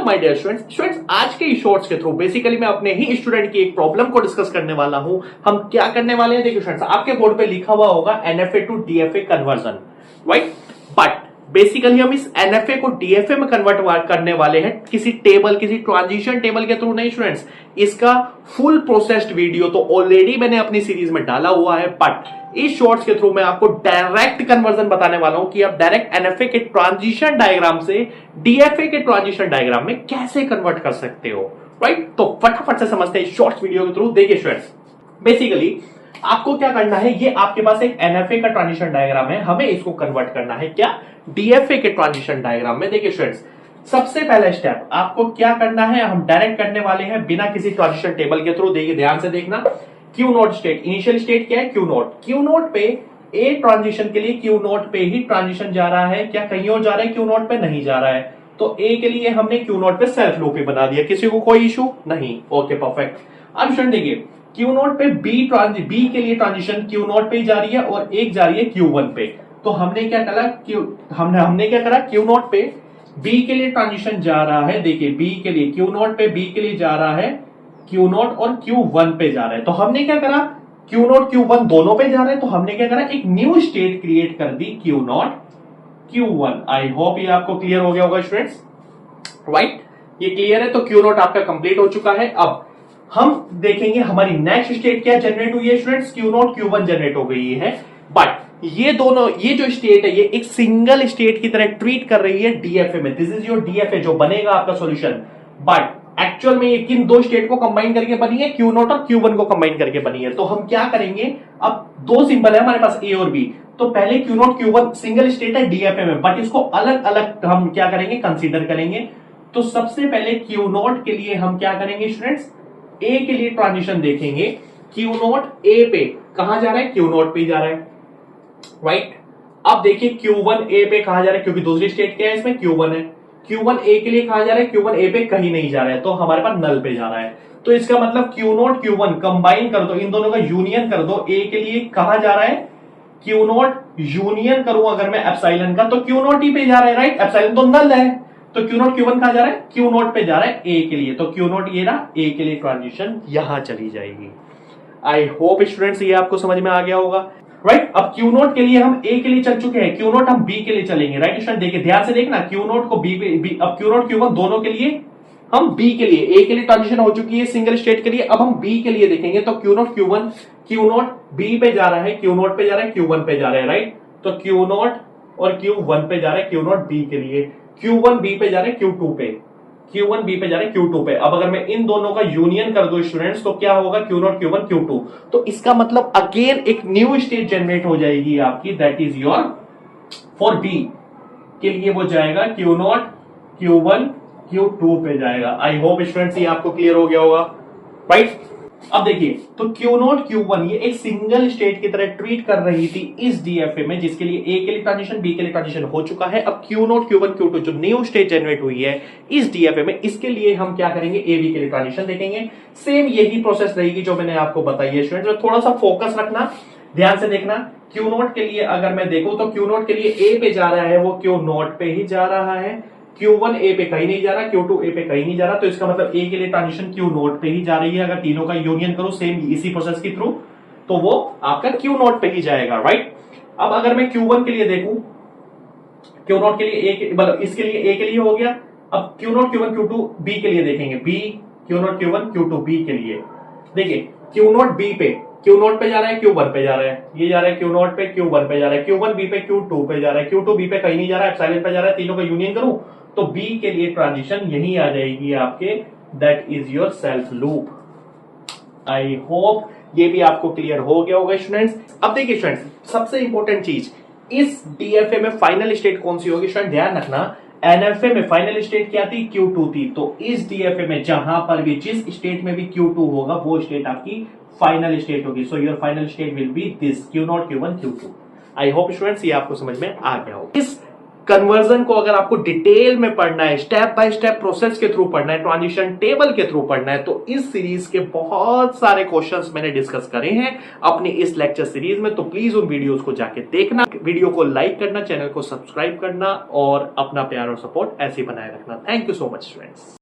My dear students आज के इस शॉर्ट्स के थ्रू बेसिकली मैं अपने ही स्टूडेंट की एक प्रॉब्लम को डिस्कस करने वाला हूं। हम क्या करने वाले हैं, देखिए स्टूडेंट्स, आपके बोर्ड पे लिखा हुआ होगा NFA to DFA conversion, right. But basically हम इस एनएफए को डीएफए में कन्वर्ट करने वाले हैं किसी टेबल, किसी ट्रांजिशन टेबल के थ्रू नहीं स्टूडेंट्स। इसका फुल प्रोसेस्ड वीडियो तो ऑलरेडी मैंने अपनी सीरीज में डाला हुआ है, बट इस शॉर्ट्स के थ्रू मैं आपको डायरेक्ट कन्वर्जन बताने वाला हूं कि आप डायरेक्ट एनएफए के ट्रांजिशन डायग्राम से डीएफए के ट्रांजिशन डायग्राम में कैसे कन्वर्ट कर सकते हो, राइट। तो फटाफट से समझते हैं शॉर्ट्स वीडियो के थ्रू। देखिए स्टूडेंट्स, बेसिकली आपको क्या करना है, ये आपके पास एक एनएफए का ट्रांजिशन डायग्राम है, हमें इसको कन्वर्ट करना है क्या, डीएफए के ट्रांजिशन डायग्राम में। देखिए स्टूडेंट्स, सबसे पहला स्टेप आपको क्या करना है, हम डायरेक्ट करने वाले हैं बिना किसी ट्रांजिशन टेबल के थ्रू। देखिए ध्यान से देखना, Q note state, initial state क्या है, क्यू नोट। क्यू नोट पे ए ट्रांजिशन के लिए क्यू नोट पे ही ट्रांजिशन जा रहा है, क्या कहीं और जा रहा है, क्यू नोट पे नहीं जा रहा है। तो ए के लिए हमने क्यू नोट पे सेल्फ लूप ही बना दिया, किसी को कोई इशू नहीं, ओके परफेक्ट। अब स्टूडेंट देखिए, क्यू नोट पे बी के लिए ट्रांजिशन क्यू नोट पे ही जा रही है और एक जा रही है क्यू वन पे। तो हमने क्या करा, हमने क्या करा, क्यू नोट पे बी के लिए ट्रांजिशन जा रहा है। देखिए बी के लिए, क्यू नोट पे बी के लिए जा रहा है, क्यू नोट और क्यू वन पे जा रहा है। तो हमने क्या करा, क्यू नोट क्यू वन दोनों पे जा रहे हैं, तो हमने क्या करा, एक न्यू स्टेट क्रिएट कर दी, Q naught Q one. I hope ये आपको क्लियर हो गया होगा स्टूडेंट्स, राइट। ये क्लियर है, तो क्यू नोट आपका कंप्लीट हो चुका है। अब हम देखेंगे हमारी नेक्स्ट स्टेट क्या जनरेट हुई है students, Q naught Q one generate हो गई है। बट ये दोनों, ये जो स्टेट है, ये एक सिंगल स्टेट की तरह ट्रीट कर रही है डीएफए में। दिस इज योर डीएफए जो बनेगा आपका सॉल्यूशन। बट एक्चुअल में ये किन दो स्टेट को कंबाइन करके बनी है, क्यू नोट और क्यू वन को कंबाइन करके बनी है। तो हम क्या करेंगे, अब दो सिंबल है हमारे पास ए और बी, तो पहले Q naught Q one single state है डीएफए में, बट इसको अलग अलग हम क्या करेंगे, कंसीडर करेंगे। तो सबसे पहले क्यू नोट के लिए हम क्या करेंगे स्टूडेंट्स, ए के लिए ट्रांजिशन देखेंगे। क्यू नोट ए पे कहां जा रहा है, क्यू नोट पे जा रहा है, राइट। अब देखिए क्यू वन ए पे कहां जा रहा है, क्योंकि दूसरी स्टेट क्या है इसमें, क्यू वन है। क्यू वन ए के लिए कहां जा रहा है, क्यू वन ए पे कहीं नहीं जा रहा है, तो हमारे पास नल पे जा रहा है। तो इसका मतलब Q naught Q one combine कर दो, इन दोनों का यूनियन कर दो। ए के लिए कहां जा रहा है, क्यू नोट यूनियन करूं अगर मैं एप्सिलॉन का, तो क्यू नोट ही पे जा रहा है, राइट। एप्सिलॉन तो नल है, तो क्यू नोट क्यू वन कहां जा रहा है, क्यू नोट पे जा रहा है ए के लिए। तो क्यू नोट ये रहा, ए के लिए ट्रांजिशन यहां चली जाएगी। आई होप स्टूडेंट्स ये आपको समझ में आ गया होगा, राइट। अब क्यू नोट के लिए हम ए के लिए चल चुके हैं, क्यू नोट हम बी के लिए चलेंगे, राइट स्टूडेंट। देखिए ध्यान से देखना, क्यू नोट को बी पे, अब क्यू नोट क्यू वन दोनों के लिए हम बी के लिए, ए के लिए ट्रांजिशन हो चुकी है सिंगल स्टेट के लिए, अब हम बी के लिए देखेंगे। तो q naught Q one, q naught b पे जा रहा है, क्यू नोट पे जा रहा है, क्यू वन पे जा रहा है, राइट। तो क्यू नोट और क्यू वन पे जा रहा है, क्यू नोट बी के लिए, क्यू वन बी पे जा रहा है, क्यू टू पे, क्यू वन बी पे जा रहा है, क्यू टू पे। अब अगर मैं इन दोनों का यूनियन कर दूं स्टूडेंट्स, तो क्या होगा, q naught Q one q two. तो इसका मतलब अगेन एक न्यू स्टेट जनरेट हो जाएगी आपकी, that is your for b के लिए वो जाएगा q naught Q one q two पे जाएगा। आई होप स्टूडेंट्स ये आपको क्लियर हो गया होगा, राइट। अब देखिए, तो क्यू नोट क्यू वन ये एक सिंगल स्टेट की तरह ट्रीट कर रही थी इस डीएफए में, जिसके लिए ए के लिए ट्रांजिशन, बी के लिए ट्रांजिशन हो चुका है। अब q naught Q one q two जो न्यू स्टेट जनरेट हुई है इस डीएफए में, इसके लिए हम क्या करेंगे, ए बी के लिए ट्रांजिशन देखेंगे। सेम यही प्रोसेस रहेगी जो मैंने आपको बताई है स्टूडेंट। थोड़ा सा फोकस रखना, ध्यान से देखना। क्यू नोट के लिए अगर मैं देखूं, तो क्यू नोट के लिए ए पे जा रहा है, वो क्यू नोट पे ही जा रहा है, क्यू वन ए पे कहीं नहीं जा रहा, क्यू टू ए पे कहीं नहीं जा रहा। तो इसका मतलब ए के लिए ट्रांजिशन क्यू नोट पे ही जा रही है। अगर तीनों का यूनियन करो सेम इसी प्रोसेस के थ्रू, तो वो आपका क्यू नोट पे ही जाएगा, राइट। अब अगर मैं क्यू वन के लिए देखूं, क्यू नोट के लिए ए, मतलब इसके लिए ए के लिए हो गया। अब q naught Q one q two b के लिए देखेंगे, b q naught Q one q two b के लिए। देखिए क्यू नोट बी पे, क्यू नोट पे जा रहा है, क्यू वन पे जा रहा है, ये जा रहा है क्यू नोट पे, क्यू वन पे जा रहा है, क्यू वन बी पे, क्यू टू पे जा रहा है, क्यू टू बी पे कहीं नहीं जा रहा है, एप्सिलॉन पे जा रहा है। तीनों का यूनियन करूं तो बी के लिए ट्रांजिशन यही आ जाएगी आपके, that is your self loop. I hope ये भी आपको क्लियर हो गया होगा स्टूडेंट्स। अब देखिए स्टूडेंट्स, सबसे इंपॉर्टेंट चीज, इस डीएफए में फाइनल स्टेट कौन सी होगी स्टूडेंट, ध्यान रखना। एनएफए में फाइनल स्टेट क्या थी, क्यू टू थी। तो इस डीएफए में जहां पर भी, जिस स्टेट में भी क्यू टू होगा, वो स्टेट आपकी फाइनल स्टेट होगी। So your final state will be this, q naught q one q two. I hope students ये आपको समझ में आ गया होगा। इस कन्वर्जन को अगर आपको डिटेल में पढ़ना है, स्टेप बाय स्टेप प्रोसेस के थ्रू पढ़ना है, ट्रांजिशन टेबल के थ्रू पढ़ना है, तो इस सीरीज के बहुत सारे क्वेश्चंस मैंने डिस्कस करे हैं अपनी इस लेक्चर सीरीज में। तो प्लीज उन वीडियोस को जाके देखना, वीडियो को लाइक करना, चैनल को सब्सक्राइब करना और अपना प्यार और सपोर्ट ऐसे बनाए रखना। Thank you so much students.